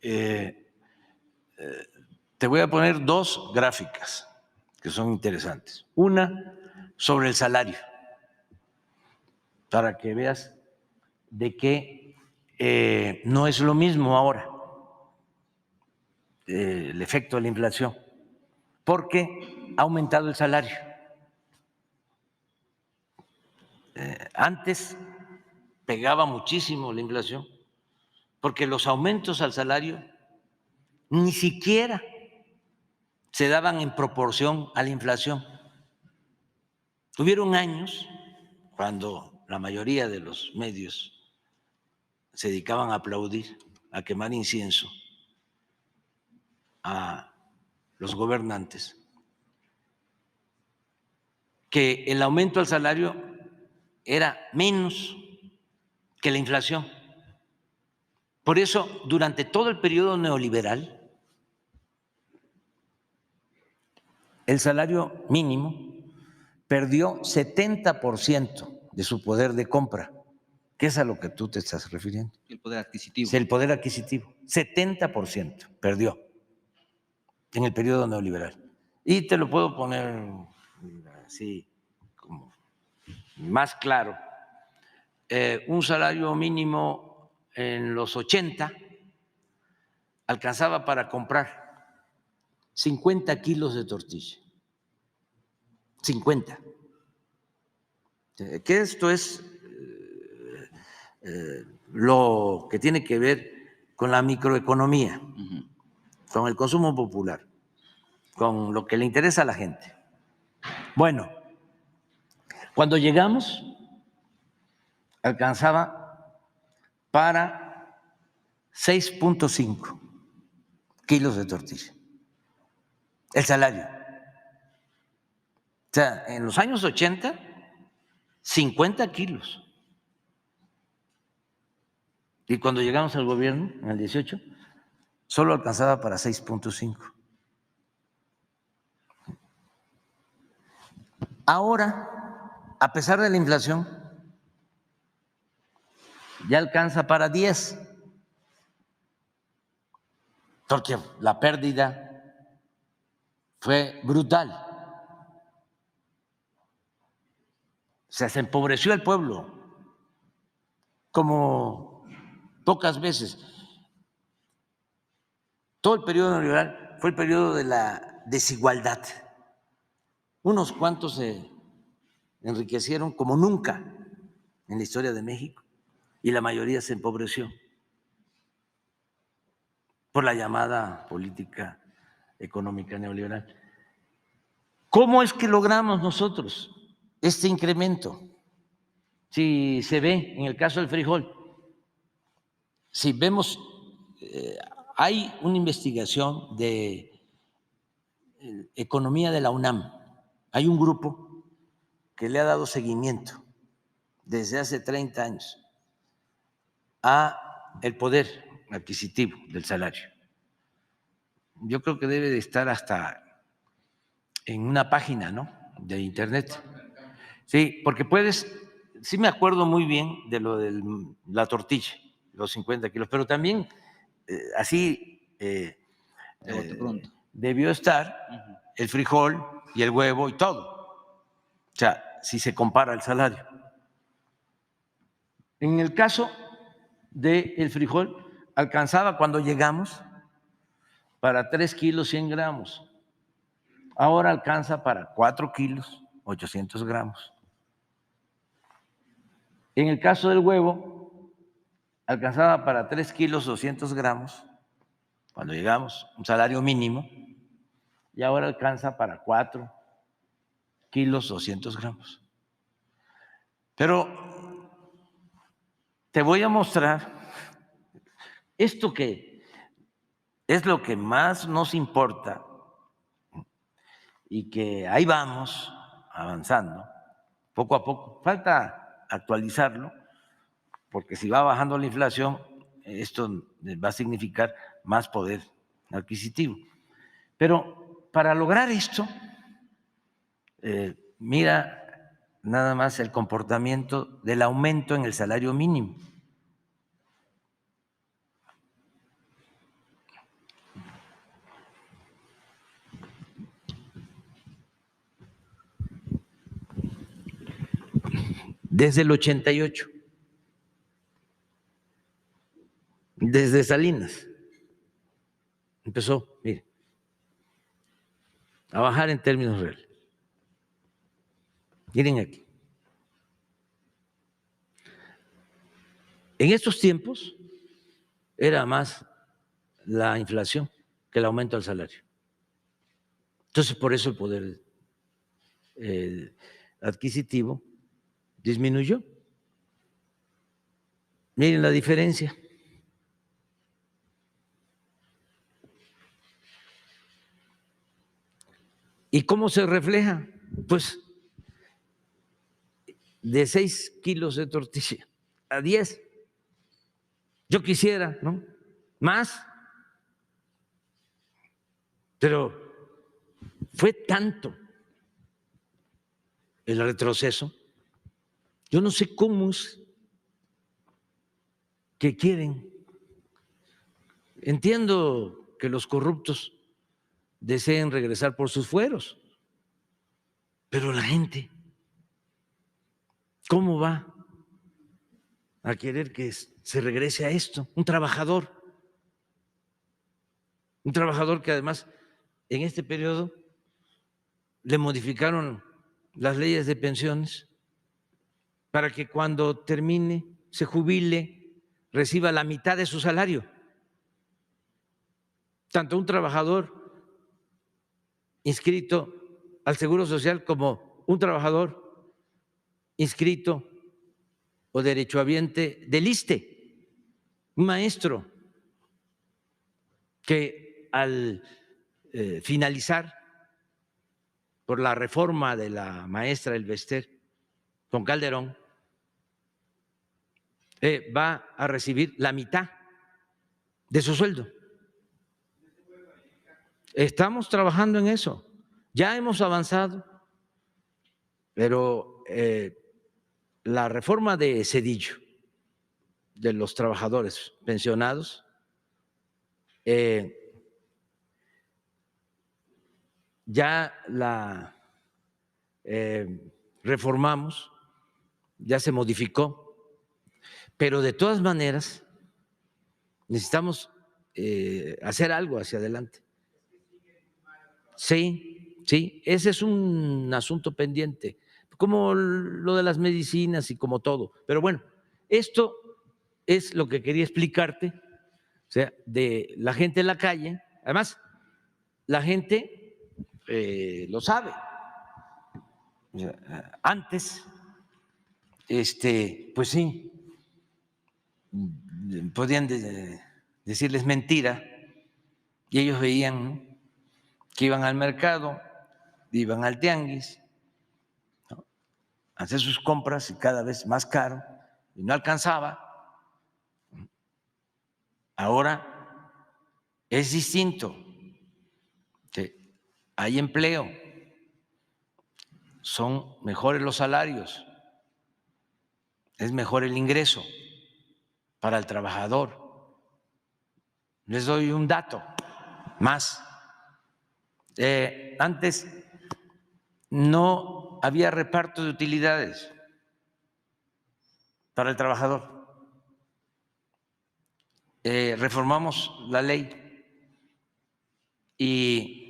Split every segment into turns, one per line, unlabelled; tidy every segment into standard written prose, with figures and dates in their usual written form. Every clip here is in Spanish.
te voy a poner dos gráficas que son interesantes. Una sobre el salario, para que veas de que no es lo mismo ahora el efecto de la inflación, porque ha aumentado el salario. Antes pegaba muchísimo la inflación, porque los aumentos al salario ni siquiera se daban en proporción a la inflación. Tuvieron años cuando la mayoría de los medios se dedicaban a aplaudir, a quemar incienso a los gobernantes, que el aumento al salario era menos que la inflación. Por eso, durante todo el periodo neoliberal, el salario mínimo perdió 70% de su poder de compra, que es a lo que tú te estás refiriendo.
El poder adquisitivo.
Sí, el poder adquisitivo, 70% perdió en el periodo neoliberal. Y te lo puedo poner así como más claro. Un salario mínimo en los 80 alcanzaba para comprar 50 kilos de tortilla. 50. Que esto es lo que tiene que ver con la microeconomía, con el consumo popular, con lo que le interesa a la gente. Bueno, cuando llegamos, alcanzaba para 6.5 kilos de tortilla, el salario. O sea, en los años 80, 50 kilos. Y cuando llegamos al gobierno, en el 18, solo alcanzaba para 6.5. Ahora, a pesar de la inflación, ya alcanza para 10, porque la pérdida fue brutal. O sea, se empobreció el pueblo como pocas veces. Todo el periodo neoliberal fue el periodo de la desigualdad. Unos cuantos se enriquecieron como nunca en la historia de México y la mayoría se empobreció por la llamada política económica neoliberal. ¿Cómo es que logramos nosotros este incremento? Si se ve en el caso del frijol, si vemos, hay una investigación de economía de la UNAM, hay un grupo que le ha dado seguimiento desde hace 30 años a el poder adquisitivo del salario. Yo creo que debe de estar hasta en una página, ¿no?, de internet. Sí, porque puedes, sí me acuerdo muy bien de lo de la tortilla, los 50 kilos, pero también así debió estar el frijol y el huevo y todo. O sea, si se compara el salario. En el caso del frijol, alcanzaba cuando llegamos para 3 kilos 100 gramos. Ahora alcanza para 4 kilos 800 gramos. En el caso del huevo, alcanzaba para 3 kilos 200 gramos cuando llegamos, un salario mínimo, y ahora alcanza para 4 kilos 200 gramos. Pero te voy a mostrar esto que es lo que más nos importa y que ahí vamos avanzando poco a poco. Falta actualizarlo, porque si va bajando la inflación, esto va a significar más poder adquisitivo. Pero para lograr esto, mira nada más el comportamiento del aumento en el salario mínimo. desde el 88, desde Salinas, empezó, mire, a bajar en términos reales. Miren aquí. En estos tiempos era más la inflación que el aumento del salario. Entonces, por eso el poder adquisitivo disminuyó. Miren la diferencia. ¿Y cómo se refleja? Pues de 6 kilos de tortilla a 10. Yo quisiera, ¿no? Más. Pero fue tanto el retroceso. Yo no sé cómo es que quieren. Entiendo que los corruptos deseen regresar por sus fueros, pero la gente, ¿cómo va a querer que se regrese a esto? Un trabajador que además en este periodo le modificaron las leyes de pensiones para que cuando termine, se jubile, reciba la mitad de su salario. Tanto un trabajador inscrito al Seguro Social como un trabajador inscrito o derechohabiente del ISSSTE, un maestro que al finalizar por la reforma de la maestra Elbester con Calderón, va a recibir la mitad de su sueldo. Estamos trabajando en eso, ya hemos avanzado, pero la reforma de Zedillo, de los trabajadores pensionados, ya la reformamos, ya se modificó, pero de todas maneras necesitamos hacer algo hacia adelante. Sí, sí, ese es un asunto pendiente, como lo de las medicinas y como todo. Pero bueno, esto es lo que quería explicarte, o sea, de la gente en la calle. Además, la gente lo sabe. O sea, antes, pues sí, podían decirles mentira y ellos veían, ¿no?, que iban al mercado, iban al tianguis, ¿no?, a hacer sus compras y cada vez más caro y no alcanzaba. Ahora es distinto, hay empleo, son mejores los salarios, es mejor el ingreso para el trabajador. Les doy un dato más. Antes no había reparto de utilidades para el trabajador. Reformamos la ley y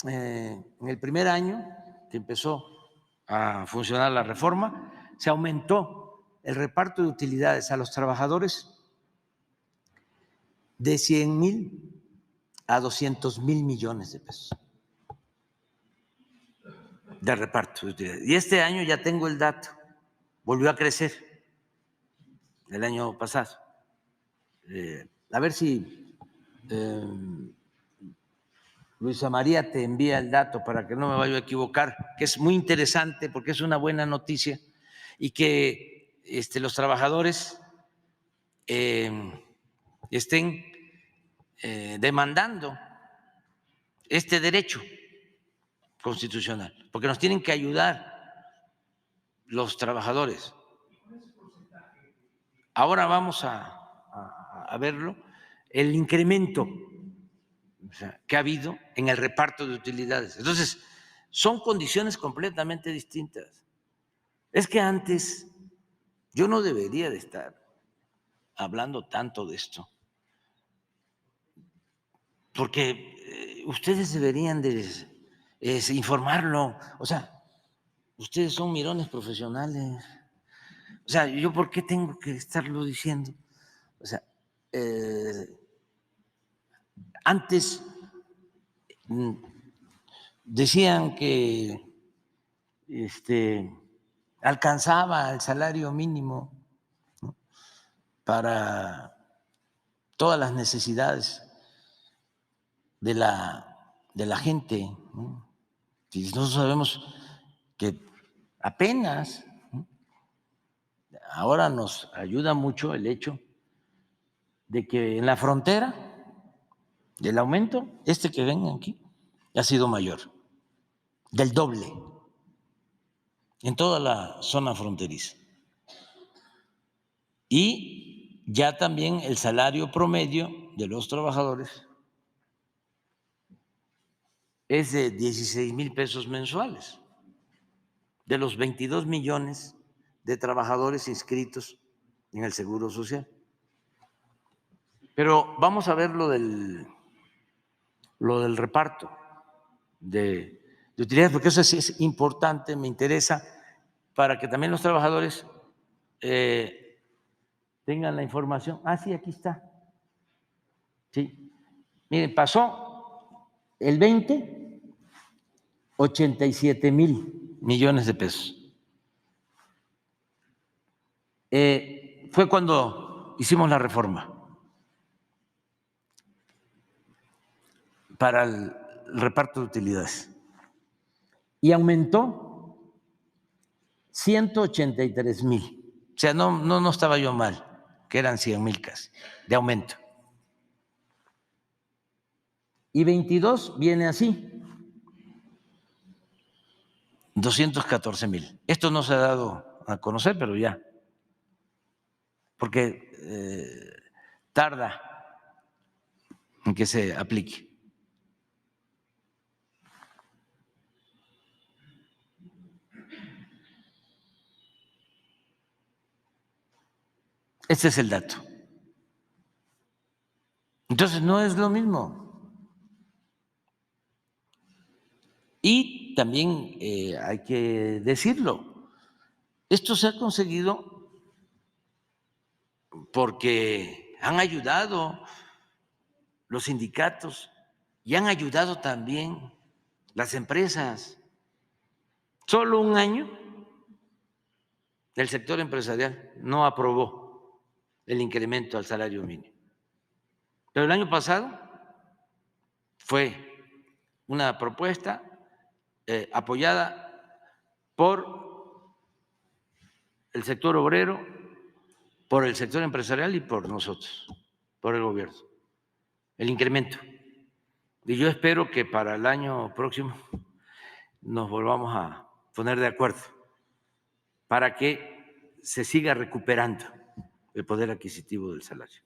en el primer año que empezó a funcionar la reforma, se aumentó el reparto de utilidades a los trabajadores de 100,000 a 200,000 millones de pesos de reparto de utilidades. Y este año ya tengo el dato, volvió a crecer el año pasado. A ver si Luisa María te envía el dato para que no me vaya a equivocar, que es muy interesante porque es una buena noticia y que los trabajadores estén demandando este derecho constitucional, porque nos tienen que ayudar los trabajadores. Ahora vamos a verlo, el incremento, o sea, que ha habido en el reparto de utilidades. Entonces, son condiciones completamente distintas. Es que antes yo no debería de estar hablando tanto de esto, porque ustedes deberían de informarlo. O sea, ustedes son mirones profesionales. O sea, ¿yo por qué tengo que estarlo diciendo? O sea, antes decían que alcanzaba el salario mínimo, ¿no?, para todas las necesidades de la gente, ¿no? Y nosotros sabemos que apenas, ¿no?, ahora nos ayuda mucho el hecho de que en la frontera el aumento, que ven aquí, ha sido mayor, del doble, en toda la zona fronteriza. Y ya también el salario promedio de los trabajadores es de 16,000 pesos mensuales, de los 22 millones de trabajadores inscritos en el Seguro Social. Pero vamos a ver lo del reparto de utilidades, porque eso sí es importante, me interesa, para que también los trabajadores tengan la información. Ah, sí, aquí está. Sí. Miren, pasó el 20, 87,000 millones de pesos. Fue cuando hicimos la reforma para el reparto de utilidades y aumentó 183,000. O sea, no estaba yo mal, que eran 100,000 casi de aumento. Y 22 viene así, 214,000. Esto no se ha dado a conocer, pero ya, porque tarda en que se aplique. Este es el dato. Entonces, no es lo mismo. Y también hay que decirlo, esto se ha conseguido porque han ayudado los sindicatos y han ayudado también las empresas. Solo un año el sector empresarial no aprobó el incremento al salario mínimo. Pero el año pasado fue una propuesta apoyada por el sector obrero, por el sector empresarial y por nosotros, por el gobierno, el incremento. Y yo espero que para el año próximo nos volvamos a poner de acuerdo para que se siga recuperando el poder adquisitivo del salario.